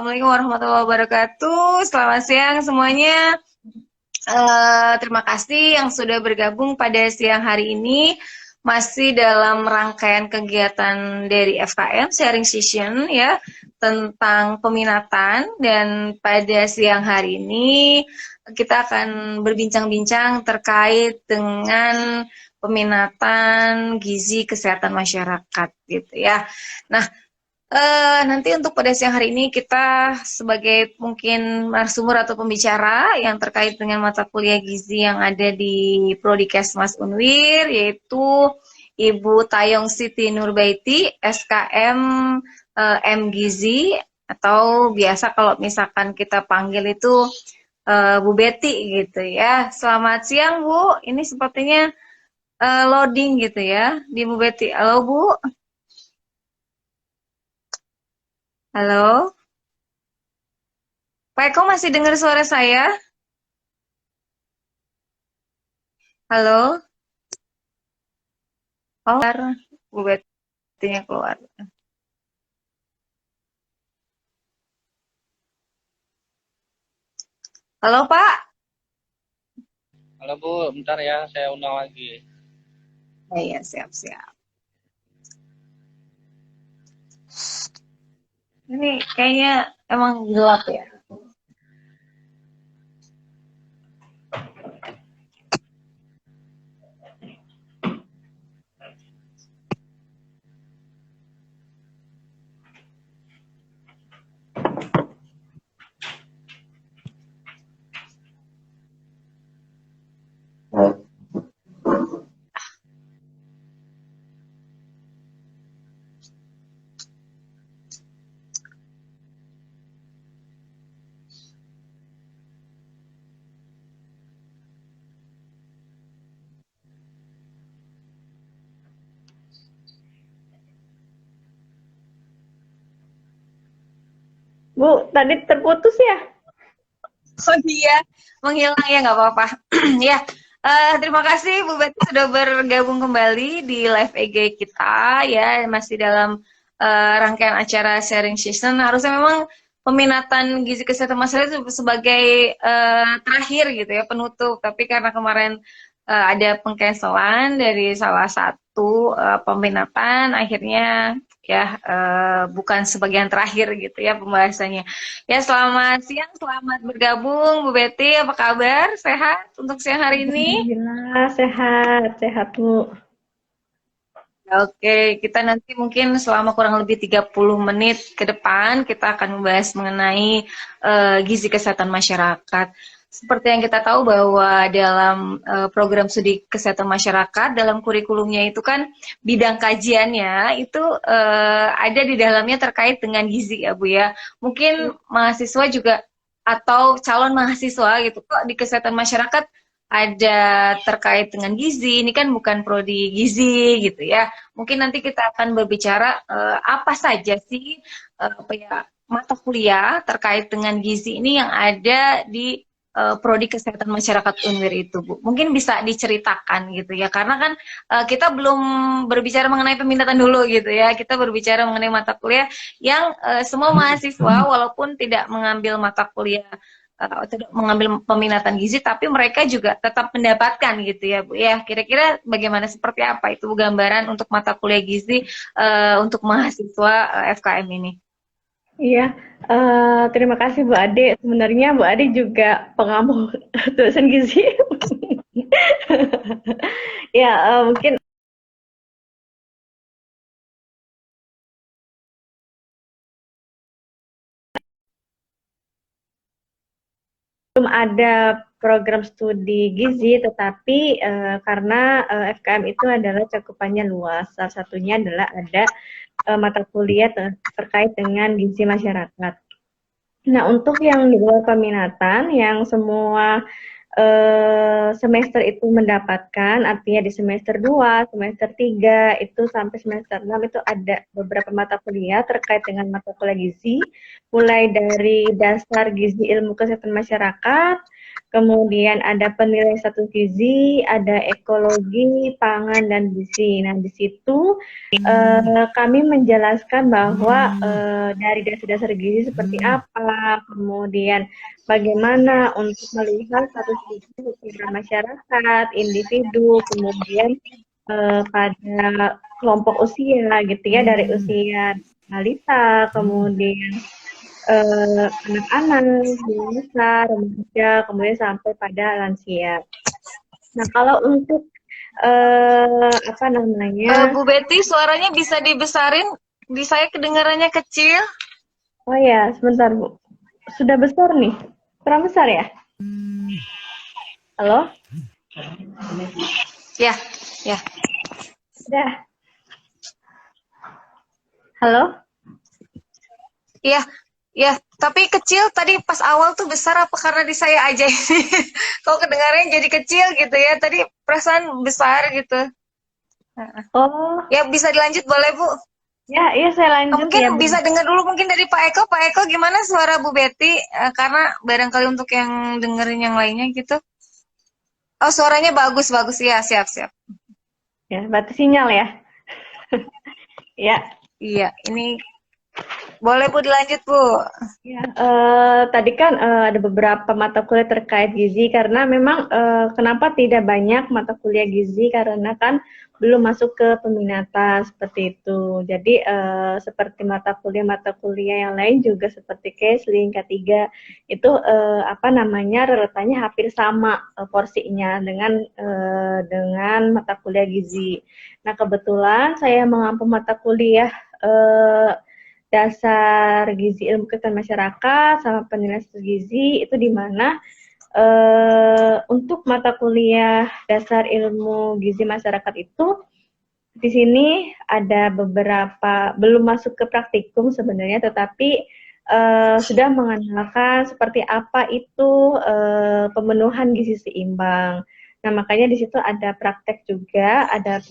Assalamualaikum warahmatullahi wabarakatuh. Selamat siang semuanya. Terima kasih yang sudah bergabung pada siang hari ini. Masih dalam rangkaian kegiatan dari FKM Sharing Session ya tentang peminatan, dan pada siang hari ini kita akan berbincang-bincang terkait dengan peminatan gizi kesehatan masyarakat gitu ya. Nah, nanti untuk pada siang hari ini kita sebagai mungkin narasumber atau pembicara yang terkait dengan mata kuliah gizi yang ada di Prodi Kesmas Unwir, yaitu Ibu Tayong Siti Nurbaiti, SKM M Gizi, atau biasa kalau misalkan kita panggil itu Bu Betty gitu ya. Selamat siang Bu, ini sepertinya loading gitu ya di Bu Betty. Halo Bu. Halo. Pak Eko masih dengar suara saya? Halo? Oh, keluar. Bu Betty-nya keluar. Halo Pak? Halo Bu, bentar ya, saya undang lagi. Iya, siap-siap. Ini kayaknya emang gelap ya. Bu, tadi terputus ya? Oh iya, menghilang ya, nggak apa-apa. Ya, terima kasih Bu Betty sudah bergabung kembali di live IG kita ya, masih dalam rangkaian acara sharing season. Harusnya memang peminatan gizi kesehatan masyarakat itu sebagai terakhir gitu ya, penutup. Tapi karena kemarin ada pengcancelan dari salah satu peminatan, akhirnya ya bukan sebagian terakhir gitu ya pembahasannya. Ya, selamat siang, selamat bergabung Bu Betty, apa kabar? Sehat untuk siang hari ini? Alhamdulillah, sehat, sehat Bu. Oke, kita nanti mungkin selama kurang lebih 30 menit ke depan kita akan membahas mengenai gizi kesehatan masyarakat. Seperti yang kita tahu bahwa dalam program studi kesehatan masyarakat, dalam kurikulumnya itu kan bidang kajiannya itu ada di dalamnya terkait dengan gizi ya Bu ya. Mungkin mahasiswa juga atau calon mahasiswa gitu kok di kesehatan masyarakat ada terkait dengan gizi. Ini kan bukan prodi gizi gitu ya. Mungkin nanti kita akan berbicara apa saja sih apa ya, mata kuliah terkait dengan gizi ini yang ada di prodi kesehatan masyarakat Unwir itu, Bu. Mungkin bisa diceritakan gitu ya, karena kan kita belum berbicara mengenai peminatan dulu gitu ya. Kita berbicara mengenai mata kuliah yang semua mahasiswa walaupun tidak mengambil mata kuliah tidak mengambil peminatan gizi, tapi mereka juga tetap mendapatkan gitu ya Bu ya. Kira-kira bagaimana, seperti apa itu gambaran untuk mata kuliah gizi untuk mahasiswa FKM ini? Iya, terima kasih Bu Ade. Sebenarnya Bu Ade juga pengampu dosen gizi. Ya, mungkin belum ada program studi gizi, tetapi karena FKM itu adalah cakupannya luas. Salah satunya adalah ada mata kuliah terkait dengan gizi masyarakat. Nah, untuk yang di luar peminatan, yang semua semester itu mendapatkan, artinya di semester 2, semester 3, itu sampai semester 6 itu ada beberapa mata kuliah terkait dengan mata kuliah gizi, mulai dari dasar gizi ilmu kesehatan masyarakat, kemudian ada penilaian status gizi, ada ekologi, pangan, dan gizi. Nah, di situ kami menjelaskan bahwa dari dasar-dasar gizi seperti apa, kemudian bagaimana untuk melihat status gizi secara masyarakat, individu, kemudian pada kelompok usia gitu ya, dari usia balita, kemudian anak-anak, dewasa, remaja, kemudian sampai pada lansia. Nah, kalau untuk apa namanya? Bu Betty, suaranya bisa dibesarin? Di saya kedengarannya kecil. Oh ya, sebentar Bu. Sudah besar nih. Kurang besar ya? Halo? Ya, ya. Sudah. Halo? Iya, ya. Tapi kecil tadi pas awal tuh besar apa karena di saya aja ini? Kok kedengarannya jadi kecil gitu ya? Tadi perasaan besar gitu. Oh, Ya bisa dilanjut boleh Bu? ya, iya saya lanjut ya Mungkin Bu. bisa dengar dulu mungkin dari Pak Eko. Pak Eko gimana suara Bu Betty? Karena barangkali untuk yang dengerin yang lainnya gitu. Oh suaranya bagus bagus ya siap siap. Ya, berarti sinyal ya. Ya. Iya ini boleh Bu dilanjut Bu. Ya, tadi kan ada beberapa mata kuliah terkait gizi karena memang kenapa tidak banyak mata kuliah gizi karena kan belum masuk ke peminatan seperti itu. Jadi seperti mata kuliah yang lain juga seperti Kesling, K3 itu apa namanya relevannya hampir sama porsinya dengan mata kuliah gizi. Nah kebetulan saya mengampu mata kuliah dasar gizi ilmu kesehatan masyarakat sama penilaian status gizi itu di mana untuk mata kuliah dasar ilmu gizi masyarakat itu di sini ada beberapa belum masuk ke praktikum sebenarnya tetapi sudah mengenalkan seperti apa itu pemenuhan gizi seimbang. Nah, makanya di situ ada praktek juga, ada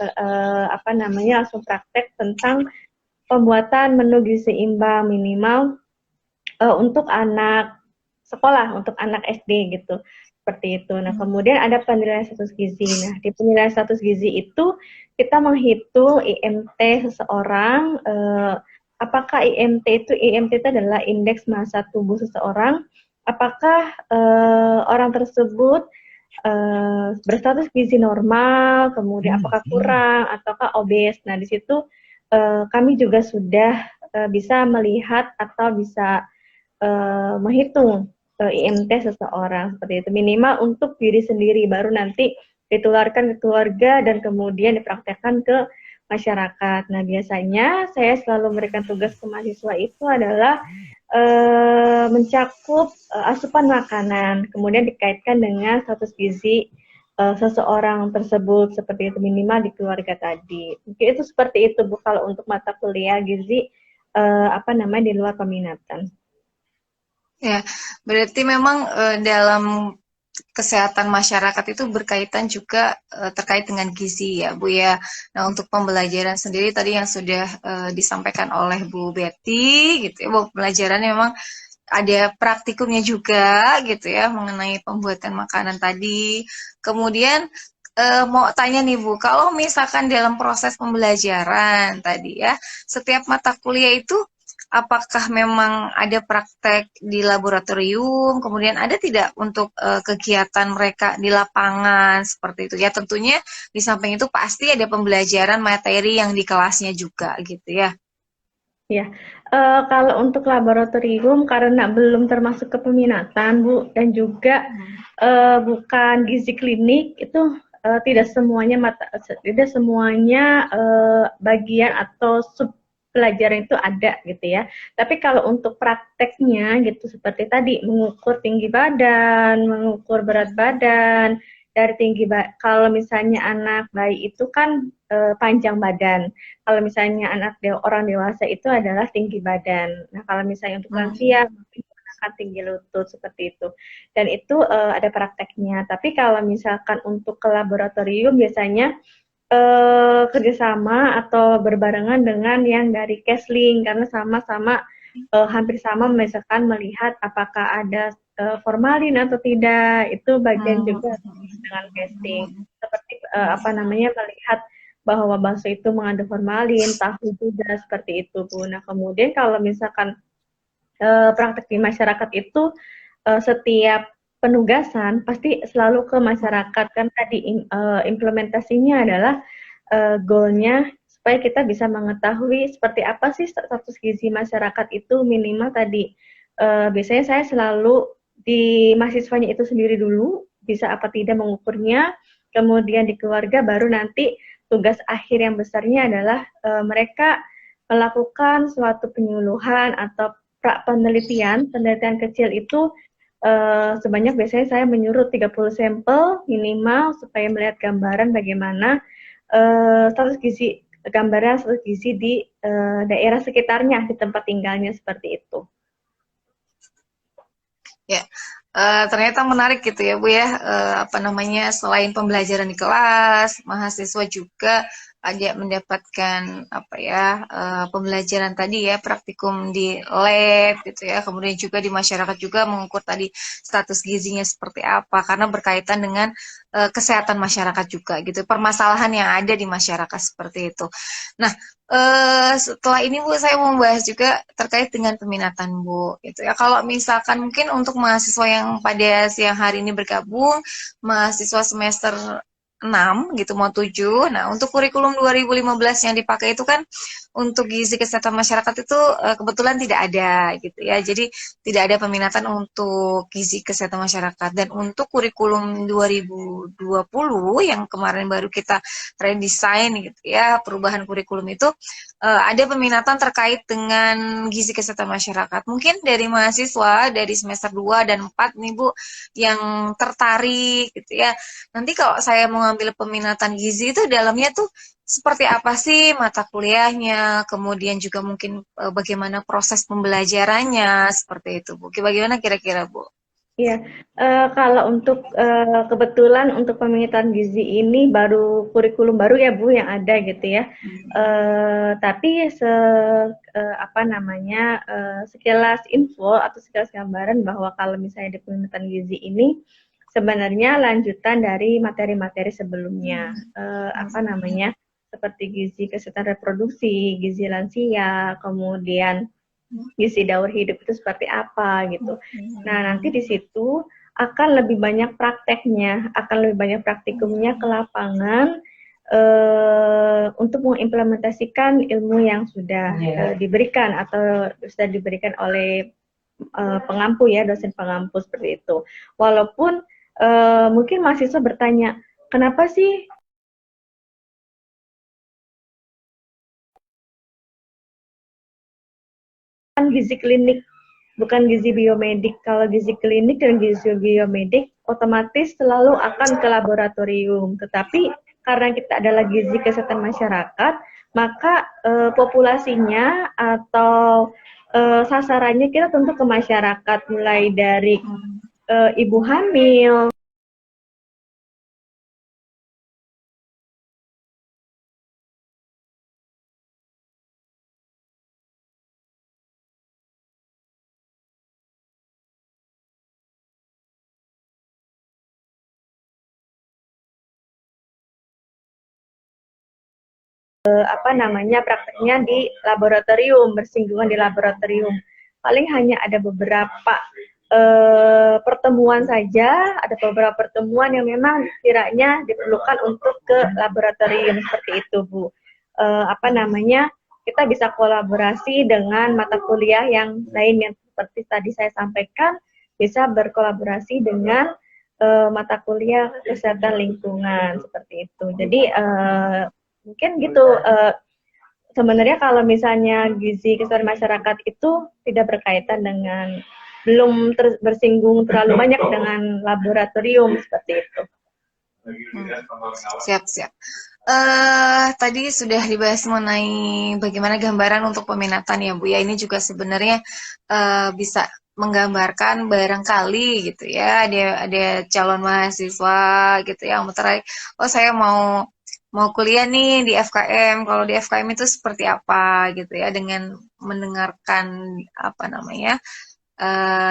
apa namanya langsung praktek tentang pembuatan menu gizi seimbang minimal untuk anak sekolah, untuk anak SD gitu. Seperti itu. Nah, kemudian ada penilaian status gizi. Nah, di penilaian status gizi itu kita menghitung IMT seseorang apakah IMT itu adalah indeks massa tubuh seseorang, apakah orang tersebut berstatus gizi normal, kemudian apakah kurang ataukah obes. Nah, di situ kami juga sudah bisa melihat atau bisa menghitung IMT seseorang seperti itu minimal untuk diri sendiri baru nanti ditularkan ke keluarga dan kemudian dipraktekkan ke masyarakat. Nah biasanya saya selalu memberikan tugas ke mahasiswa itu adalah mencakup asupan makanan kemudian dikaitkan dengan status gizi seseorang tersebut seperti itu minimal di keluarga tadi. Mungkin itu seperti itu Bu kalau untuk mata kuliah gizi apa namanya di luar peminatan. Ya, berarti memang dalam kesehatan masyarakat itu berkaitan juga terkait dengan gizi ya Bu ya. Nah untuk pembelajaran sendiri tadi yang sudah disampaikan oleh Bu Betty gitu ya, bahwa pembelajaran memang ada praktikumnya juga gitu ya mengenai pembuatan makanan tadi. Kemudian mau tanya nih Bu, kalau misalkan dalam proses pembelajaran tadi ya, setiap mata kuliah itu apakah memang ada praktek di laboratorium, kemudian ada tidak untuk kegiatan mereka di lapangan seperti itu? Ya tentunya di samping itu pasti ada pembelajaran materi yang di kelasnya juga gitu ya. Ya, kalau untuk laboratorium karena belum termasuk ke peminatan Bu dan juga bukan gizi klinik itu tidak semuanya bagian atau sub pelajaran itu ada gitu ya. Tapi kalau untuk prakteknya gitu seperti tadi mengukur tinggi badan, mengukur berat badan, dari kalau misalnya anak bayi itu kan panjang badan. Kalau misalnya orang dewasa itu adalah tinggi badan. Nah, kalau misalnya untuk lansia mungkin akan tinggi lutut seperti itu. Dan itu ada prakteknya. Tapi kalau misalkan untuk ke laboratorium biasanya kerjasama atau berbarengan dengan yang dari Kesling karena sama-sama hampir sama misalkan melihat apakah ada formalin atau tidak, itu bagian juga dengan testing. Seperti apa namanya, melihat bahwa bakso itu mengandung formalin, tahu juga seperti itu Bu. Nah kemudian kalau misalkan praktek di masyarakat itu setiap penugasan pasti selalu ke masyarakat kan tadi implementasinya adalah goalnya supaya kita bisa mengetahui seperti apa sih status gizi masyarakat itu minimal tadi biasanya saya selalu di mahasiswanya itu sendiri dulu bisa apa tidak mengukurnya, kemudian di keluarga baru nanti tugas akhir yang besarnya adalah mereka melakukan suatu penyuluhan atau penelitian kecil itu sebanyak biasanya saya menyuruh 30 sampel minimal supaya melihat gambaran bagaimana status gizi gambaran status gizi di daerah sekitarnya di tempat tinggalnya seperti itu. Ya, ternyata menarik gitu ya Bu ya, apa namanya, selain pembelajaran di kelas, mahasiswa juga ada mendapatkan apa ya, pembelajaran tadi ya, praktikum di lab gitu ya, kemudian juga di masyarakat juga mengukur tadi status gizinya seperti apa, karena berkaitan dengan kesehatan masyarakat juga gitu, permasalahan yang ada di masyarakat seperti itu. Nah, setelah ini Bu, saya mau membahas juga terkait dengan peminatan Bu, gitu ya. Kalau misalkan mungkin untuk mahasiswa yang pada siang hari ini bergabung, mahasiswa semester 6 gitu mau 7. Nah, untuk kurikulum 2015 yang dipakai itu kan untuk gizi kesehatan masyarakat itu kebetulan tidak ada gitu ya. Jadi tidak ada peminatan untuk gizi kesehatan masyarakat, dan untuk kurikulum 2020 yang kemarin baru kita redesign gitu ya, perubahan kurikulum itu ada peminatan terkait dengan gizi kesehatan masyarakat. Mungkin dari mahasiswa dari semester 2 dan 4 nih Bu yang tertarik gitu ya. Nanti kalau saya mau ngambil peminatan gizi itu dalamnya tuh seperti apa sih mata kuliahnya, kemudian juga mungkin bagaimana proses pembelajarannya, seperti itu Bu. Bagaimana kira-kira Bu? Iya, kalau untuk kebetulan untuk peminatan gizi ini baru kurikulum baru ya Bu yang ada gitu ya. Tapi apa namanya sekilas info atau sekilas gambaran bahwa kalau misalnya di peminatan gizi ini sebenarnya lanjutan dari materi-materi sebelumnya. Apa namanya seperti gizi kesehatan reproduksi, gizi lansia, kemudian gizi daur hidup itu seperti apa gitu. Nah, nanti di situ akan lebih banyak prakteknya, akan lebih banyak praktikumnya ke lapangan untuk mengimplementasikan ilmu yang sudah diberikan atau sudah diberikan oleh pengampu ya, dosen pengampu seperti itu. Walaupun mungkin mahasiswa bertanya, kenapa sih gizi klinik bukan gizi biomedik? Kalau gizi klinik dan gizi biomedik otomatis selalu akan ke laboratorium. Tetapi karena kita adalah gizi kesehatan masyarakat, maka populasinya atau sasarannya kita tentu ke masyarakat, mulai dari ibu hamil, apa namanya prakteknya di laboratorium, bersinggungan di laboratorium. Paling hanya ada beberapa pertemuan saja, ada beberapa pertemuan yang memang kiranya diperlukan untuk ke laboratorium seperti itu Bu. Apa namanya kita bisa kolaborasi dengan mata kuliah yang lain yang seperti tadi saya sampaikan, bisa berkolaborasi dengan mata kuliah kesehatan lingkungan seperti itu. Jadi mungkin gitu sebenarnya kalau misalnya gizi kesehatan masyarakat itu tidak berkaitan dengan belum bersinggung terlalu banyak dengan laboratorium seperti itu. Siap. Tadi sudah dibahas mengenai bagaimana gambaran untuk peminatan ya Bu ya. Ini juga sebenarnya bisa menggambarkan barangkali gitu ya, ada calon mahasiswa gitu ya yang tertarik, oh saya mau mau kuliah nih di FKM. Kalau di FKM itu seperti apa gitu ya, dengan mendengarkan apa namanya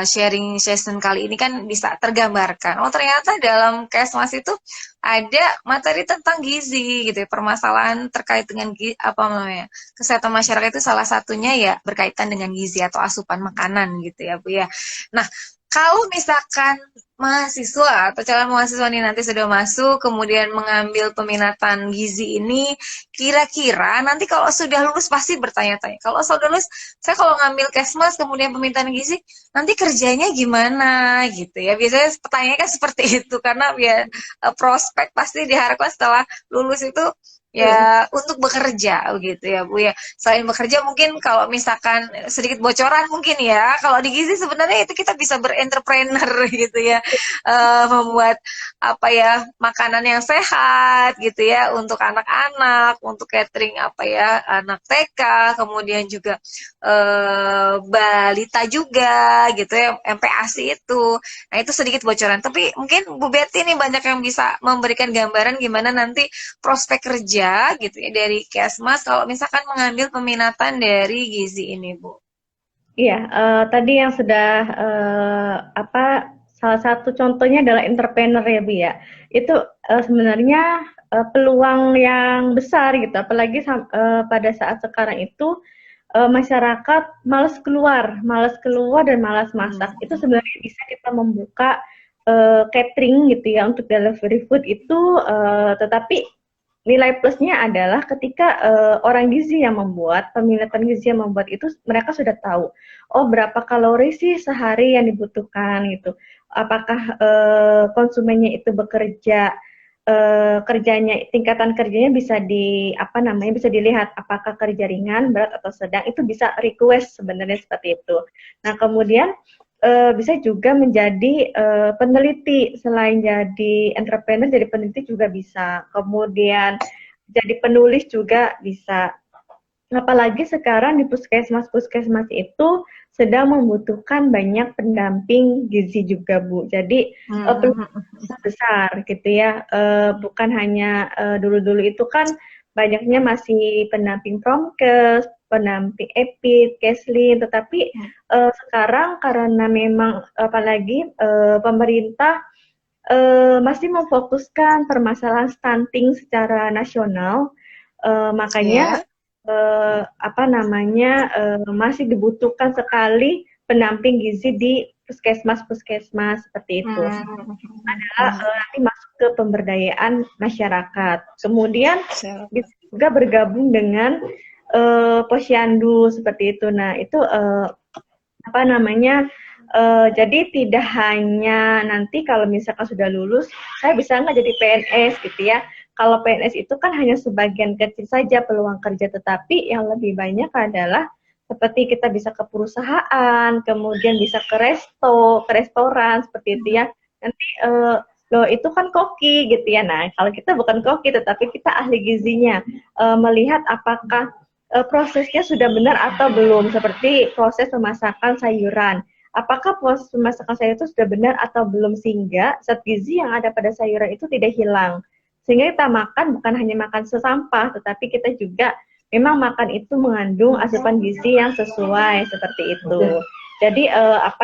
sharing session kali ini kan bisa tergambarkan. Oh ternyata dalam Kesmas itu ada materi tentang gizi gitu ya, permasalahan terkait dengan apa namanya kesehatan masyarakat itu salah satunya ya berkaitan dengan gizi atau asupan makanan gitu ya Bu ya. Nah kalau misalkan mahasiswa atau calon mahasiswa ini nanti sudah masuk, kemudian mengambil peminatan gizi ini, kira-kira nanti kalau sudah lulus pasti bertanya-tanya. Kalau sudah lulus, saya kalau ngambil Kesmas kemudian peminatan gizi, nanti kerjanya gimana gitu ya. Biasanya pertanyaannya kan seperti itu karena ya prospek pasti diharapkan setelah lulus itu ya untuk bekerja gitu ya Bu ya. Selain bekerja mungkin kalau misalkan sedikit bocoran mungkin ya, kalau di gizi sebenarnya itu kita bisa berentrepreneur gitu ya. Membuat apa ya makanan yang sehat gitu ya untuk anak-anak, untuk catering apa ya anak TK, kemudian juga balita juga gitu ya, MPASI itu. Nah, itu sedikit bocoran. Tapi mungkin Bu Betty nih banyak yang bisa memberikan gambaran gimana nanti prospek kerja gitu ya dari Kesmas kalau misalkan mengambil peminatan dari gizi ini, Bu. Iya, tadi yang sudah apa salah satu contohnya adalah entrepreneur ya Bu ya. Itu sebenarnya peluang yang besar gitu, apalagi pada saat sekarang itu masyarakat malas keluar dan malas masak. Itu sebenarnya bisa kita membuka catering gitu ya untuk delivery food itu, tetapi nilai plusnya adalah ketika orang gizi yang membuat, peminatan gizi yang membuat itu mereka sudah tahu, oh berapa kalori sih sehari yang dibutuhkan gitu. Apakah konsumennya itu bekerja kerjanya tingkatan kerjanya bisa apa namanya bisa dilihat apakah kerja ringan, berat atau sedang itu bisa request sebenarnya seperti itu. Nah kemudian bisa juga menjadi peneliti selain jadi entrepreneur jadi peneliti juga bisa. Kemudian jadi penulis juga bisa. Apalagi sekarang di puskesmas itu sedang membutuhkan banyak pendamping gizi juga Bu. Jadi peluang besar gitu ya. Bukan hanya dulu-dulu itu kan banyaknya masih pendamping Promkes, pendamping EPID, Keslin, tetapi sekarang karena memang apalagi pemerintah masih memfokuskan permasalahan stunting secara nasional, makanya apa namanya masih dibutuhkan sekali pendamping gizi di puskesmas seperti itu. Adalah nanti masuk ke pemberdayaan masyarakat. Kemudian bisa juga bergabung dengan posyandu seperti itu. Nah itu apa namanya jadi tidak hanya nanti kalau misalkan sudah lulus saya bisa nggak jadi PNS gitu ya. Kalau PNS itu kan hanya sebagian kecil saja peluang kerja, tetapi yang lebih banyak adalah seperti kita bisa ke perusahaan, kemudian bisa ke restoran seperti itu ya. Nanti loh itu kan koki gitu ya. Nah kalau kita bukan koki tetapi kita ahli gizinya, melihat apakah prosesnya sudah benar atau belum, seperti proses pemasakan sayuran. Apakah proses pemasakan sayur itu sudah benar atau belum sehingga zat gizi yang ada pada sayuran itu tidak hilang. Sehingga kita makan bukan hanya makan sesampah, tetapi kita juga memang makan itu mengandung asupan gizi yang sesuai seperti itu. Jadi apa